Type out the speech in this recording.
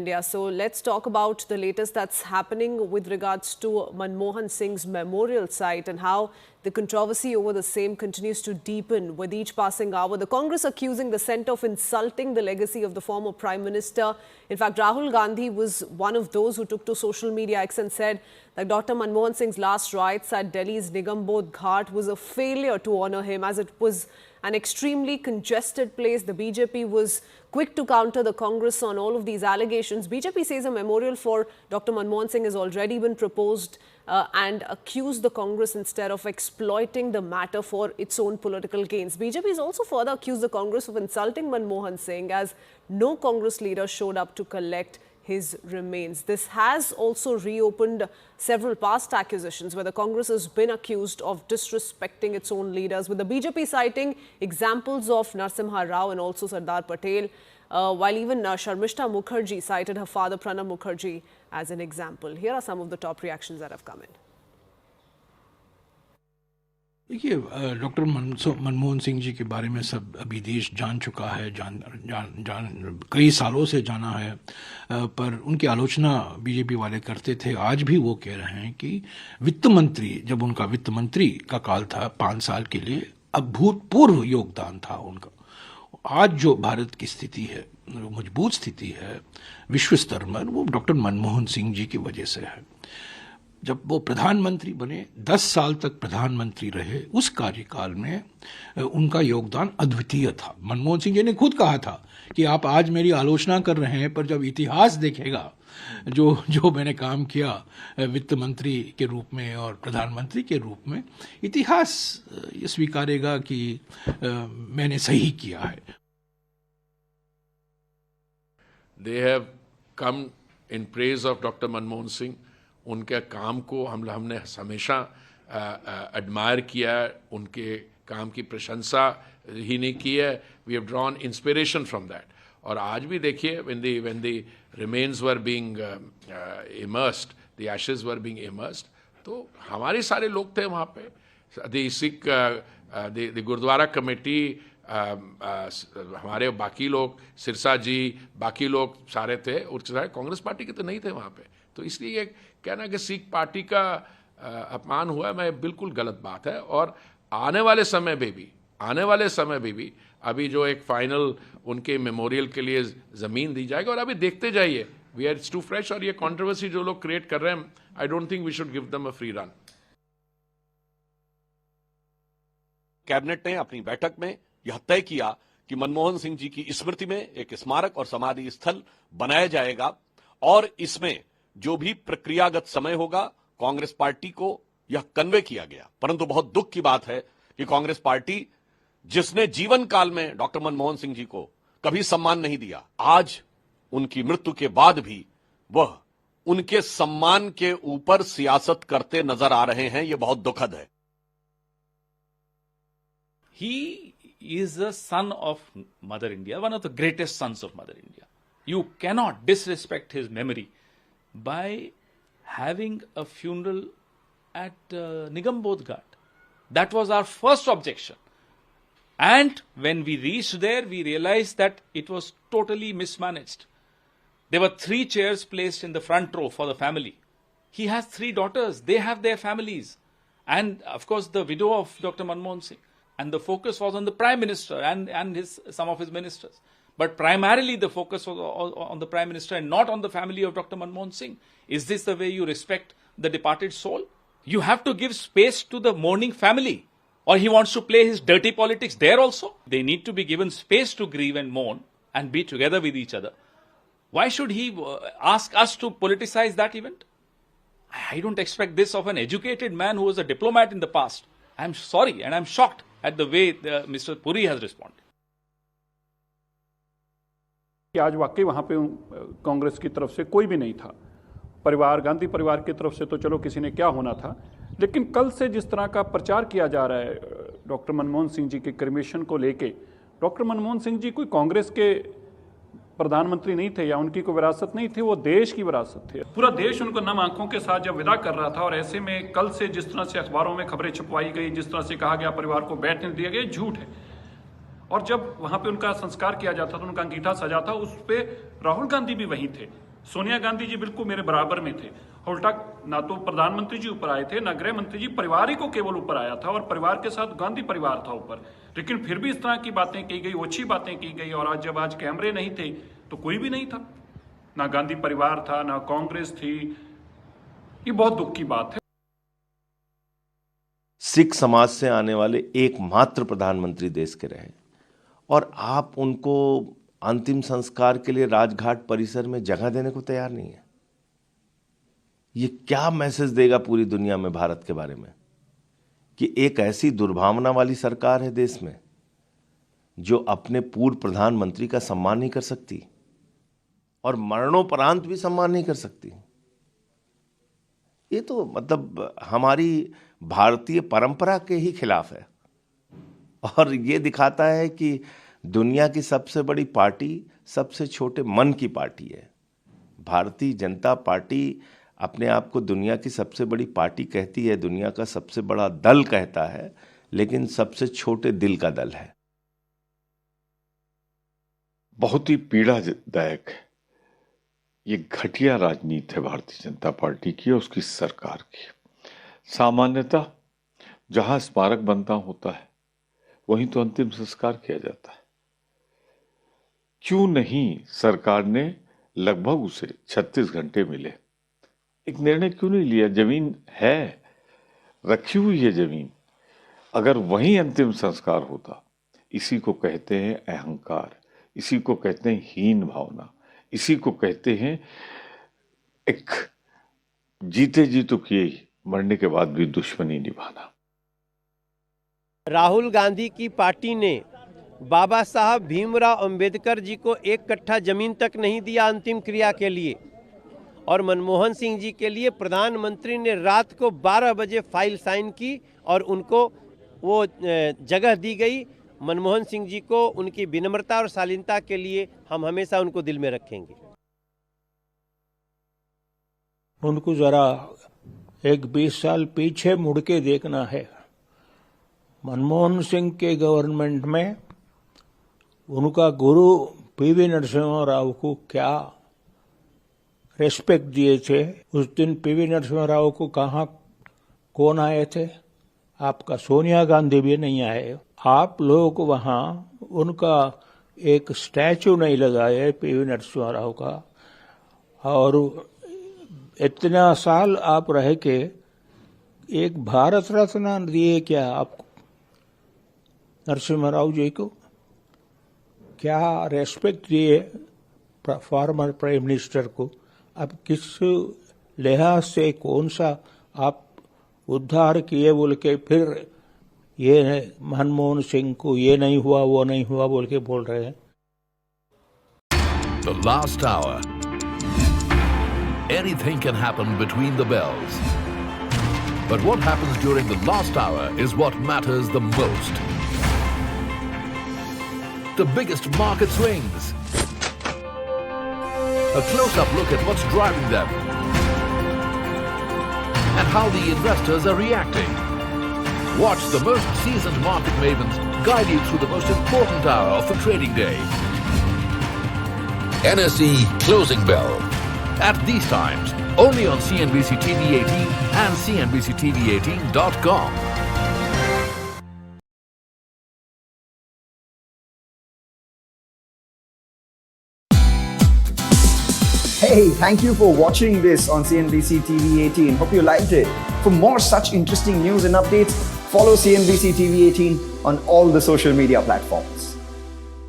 India. So let's talk about the latest that's happening with regards to Manmohan Singh's memorial site and how the controversy over the same continues to deepen with each passing hour. The Congress accusing the centre of insulting the legacy of the former Prime Minister. In fact, Rahul Gandhi was one of those who took to social media X and said that Dr. Manmohan Singh's last rites at Delhi's Nigambodh Ghat was a failure to honour him, as it was an extremely congested place. The BJP was quick to counter the Congress on all of these allegations. BJP says a memorial for Dr. Manmohan Singh has already been proposed and accused the Congress instead of exploiting the matter for its own political gains. BJP has also further accused the Congress of insulting Manmohan Singh, as no Congress leader showed up to collect his remains. This has also reopened several past accusations where the Congress has been accused of disrespecting its own leaders, with the BJP citing examples of Narasimha Rao and also Sardar Patel, while even Sharmishta Mukherjee cited her father Pranab Mukherjee as an example. Here are some of the top reactions that have come in. देखिए, doctor Manmohan Singh ji के बारे में सब अभी देश जान चुका है, कई सालों से जाना है, पर उनकी आलोचना बीजेपी वाले करते थे। आज भी वो कह रहे हैं कि वित्त मंत्री, जब उनका वित्त मंत्री का काल था 5 साल के लिए, अभूतपूर्व योगदान था उनका। आज जो भारत की स्थिति है, मजबूत स्थिति है विश्व स्तर पर, वो डॉक्टर मनमोहन सिंह जी की वजह से है। जब वो प्रधानमंत्री बने, 10 साल तक प्रधानमंत्री रहे, उस कार्यकाल में उनका योगदान अद्वितीय था। मनमोहन सिंह जी ने खुद कहा था कि आप आज मेरी आलोचना कर रहे हैं, पर जब इतिहास देखेगा जो मैंने काम किया वित्त मंत्री के रूप में और प्रधानमंत्री के रूप में, इतिहास ये स्वीकारेगा कि मैंने सही किया है। They have come in praise of Dr. Manmohan Singh. उनके काम को हमने हमेशा एडमायर किया है, उनके काम की प्रशंसा ही नहीं की है। We have drawn inspiration from that. और आज भी देखिए, when the remains were being immersed, the ashes were being immersed, तो हमारे सारे लोग थे वहाँ पे। the Sikh the gurdwara committee, हमारे बाकी लोग, सिरसा जी, बाकी लोग सारे थे, और कांग्रेस पार्टी के तो नहीं थे वहाँ पे। तो इसलिए ये कहना कि सिख पार्टी का अपमान हुआ है, मैं बिल्कुल गलत बात है। और आने वाले समय में भी अभी जो एक फाइनल उनके मेमोरियल के लिए ज़मीन दी जाएगी, और अभी देखते जाइए, we are it's too fresh. और ये कंट्रोवर्सी जो लोग क्रिएट कर रहे हैं, I don't think we should give them a free run. Cabinet ने अपनी बैठक में यह तय किया कि मनमोहन सिंह जी की स्मृति में एक स्मारक और समाधि स्थल बनाया जाएगा, और इसमें जो भी प्रक्रियागत समय होगा, कांग्रेस पार्टी को यह कन्वे किया गया। परंतु बहुत दुख की बात है कि कांग्रेस पार्टी, जिसने जीवन काल में डॉक्टर मनमोहन सिंह जी को कभी सम्मान नहीं दिया, आज उनकी मृत्यु के बाद भी वह उनके सम्मान के ऊपर सियासत करते नजर आ रहे हैं। यह बहुत दुखद है। He is the son of Mother India, one of the greatest sons of Mother India. You cannot disrespect his memory by having a funeral at Nigambodh Ghat. That was our first objection. And when we reached there, we realized that it was totally mismanaged. There were 3 chairs placed in the front row for the family. He has 3 daughters. They have their families. And of course, the widow of Dr. Manmohan Singh. And the focus was on the Prime Minister and some of his ministers. But primarily the focus was on the Prime Minister and not on the family of Dr. Manmohan Singh. Is this the way you respect the departed soul? You have to give space to the mourning family. Or he wants to play his dirty politics there also. They need to be given space to grieve and mourn and be together with each other. Why should he ask us to politicize that event? I don't expect this of an educated man who was a diplomat in the past. I'm sorry and I'm shocked at the way Mr. Puri has responded. आज वाकई वहाँ पे कांग्रेस की तरफ से कोई भी नहीं था। परिवार, गांधी परिवार की तरफ से तो चलो किसी ने क्या होना था, लेकिन कल से जिस तरह का प्रचार किया जा रहा है डॉक्टर मनमोहन सिंह जी के क्रिमेशन को लेके, डॉक्टर मनमोहन सिंह जी कोई कांग्रेस के प्रधानमंत्री नहीं थे या उनकी कोई विरासत नहीं थी, वो देश की विरासत थे। पूरा देश उनको नम आंखों के साथ जब विदा कर रहा था, और ऐसे में कल से जिस तरह से अखबारों में खबरें छपवाई गई, जिस तरह से कहा गया परिवार को बैठने दिया गया, झूठ है। और जब वहां पे उनका संस्कार किया जाता था, उनका अंगीठा सजा था, उस पे राहुल गांधी भी वहीं थे। सोनिया गांधी जी बिल्कुल मेरे बराबर में थे। उल्टा ना तो प्रधानमंत्री जी ऊपर आए थे, ना गृह मंत्री जी, परिवार ही को केवल ऊपर आया था और परिवार के साथ गांधी परिवार था ऊपर। लेकिन फिर भी इस तरह की बातें की गई, ओछी बातें की गई। और आज जब कैमरे नहीं थे तो कोई भी नहीं था, ना गांधी परिवार था, ना कांग्रेस थी। ये बहुत दुख की बात है। सिख समाज से आने वाले एकमात्र प्रधानमंत्री देश के रहे और आप उनको अंतिम संस्कार के लिए राजघाट परिसर में जगह देने को तैयार नहीं है। ये क्या मैसेज देगा पूरी दुनिया में भारत के बारे में कि एक ऐसी दुर्भावना वाली सरकार है देश में जो अपने पूर्व प्रधानमंत्री का सम्मान नहीं कर सकती और मरणोपरांत भी सम्मान नहीं कर सकती। ये तो मतलब हमारी भारतीय परंपरा के ही खिलाफ है और ये दिखाता है कि दुनिया की सबसे बड़ी पार्टी सबसे छोटे मन की पार्टी है। भारतीय जनता पार्टी अपने आप को दुनिया की सबसे बड़ी पार्टी कहती है, दुनिया का सबसे बड़ा दल कहता है, लेकिन सबसे छोटे दिल का दल है। बहुत ही पीड़ादायक है ये घटिया राजनीति है भारतीय जनता पार्टी की और उसकी सरकार की। सामान्यतः जहां स्मारक बनता होता है वहीं तो अंतिम संस्कार किया जाता है। क्यों नहीं सरकार ने लगभग उसे 36 घंटे मिले, एक निर्णय क्यों नहीं लिया? जमीन है, रखी हुई है जमीन, अगर वहीं अंतिम संस्कार होता। इसी को कहते हैं अहंकार, इसी को कहते हैं हीन भावना, इसी को कहते हैं एक जीते जी तो किए, मरने के बाद भी दुश्मनी निभाना। राहुल गांधी की पार्टी ने बाबा साहब भीमराव अंबेडकर जी को 1 कट्ठा जमीन तक नहीं दिया अंतिम क्रिया के लिए, और मनमोहन सिंह जी के लिए प्रधानमंत्री ने रात को 12 बजे फाइल साइन की और उनको वो जगह दी गई। मनमोहन सिंह जी को उनकी विनम्रता और शालीनता के लिए हम हमेशा उनको दिल में रखेंगे। उनको जरा एक 20 साल पीछे मुड़ के देखना है। मनमोहन सिंह के गवर्नमेंट में उनका गुरु पीवी नरसिम्हा राव को क्या रेस्पेक्ट दिए थे। उस दिन पीवी नरसिम्हा राव को कहाँ कौन आए थे? आपका सोनिया गांधी भी नहीं आए। आप लोग वहाँ उनका एक स्टैचू नहीं लगाए पीवी नरसिम्हा राव का, और इतना साल आप रह के एक भारत रत्न दिए क्या आपको नरसिम्हा राव जी को? क्या रेस्पेक्ट दिए फॉर्मर प्राइम मिनिस्टर को? अब किस लिहाज से कौन सा आप उद्धार किए बोल के फिर ये मनमोहन सिंह को ये नहीं हुआ वो नहीं हुआ बोल के बोल रहे हैं। The last hour. Anything can happen between the bells. But what happens during the last hour is what matters the most. The biggest market swings. A close-up look at what's driving them and how the investors are reacting. Watch the most seasoned market mavens guide you through the most important hour of the trading day. NSE Closing Bell. At these times, only on CNBC TV 18 and CNBCTV18.com. Hey, thank you for watching this on CNBC TV 18. Hope you liked it. For more such interesting news and updates, follow CNBC TV 18 on all the social media platforms.